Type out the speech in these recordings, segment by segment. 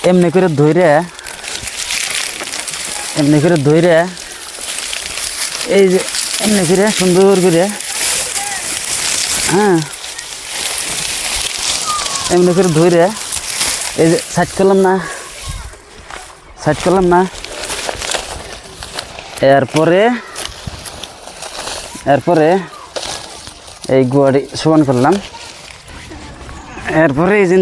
এমনি করে ধইরে এই যে এমনি করে সুন্দর করে হ্যাঁ এমনি করে ধইরে এই যে সাইড করলাম না এরপরে এই গুয়াড়ি সমান করলাম এরপরে এই যে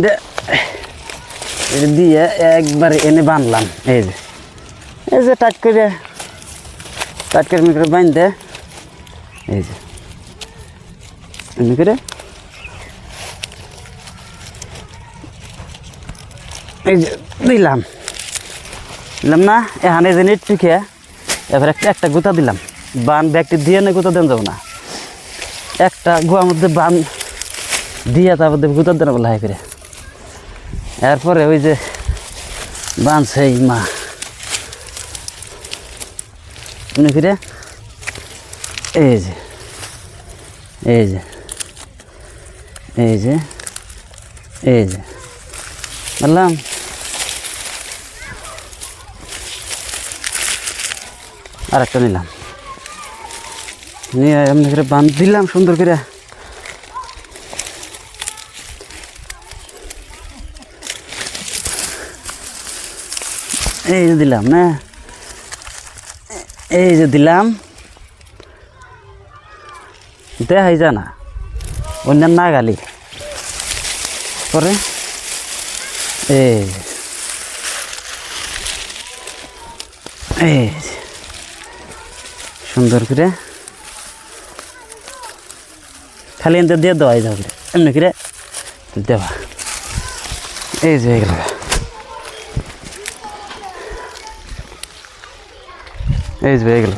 দিয়ে একবারে এনে বানলাম এই যে টাইট করে বাঁধতে এই যে এমনি করে এই যে দিলাম না এখানে যে নেট টুকে এবার একটা গুতা দিলাম বান ব্যাগটি দিয়ে না গুতা দেন যাবো না একটা গুয়ার মধ্যে বান দিয়ে তারপর গুতা দেন বলে হাই করে এরপরে ওই যে বানছে এই মা এমনি করে এই যে বললাম আর একটা নিলাম নিয়ে এমনি করে বাঁধ দিলাম সুন্দর করে এই যে দিলাম না এই যে দিলাম দেখাই যা না অন্যান্য না গালি পরে এই সুন্দর করে খালি এনতে দিয়ে দেওয়া যাবে এমনি করে দেওয়া এই যে হয়ে গেল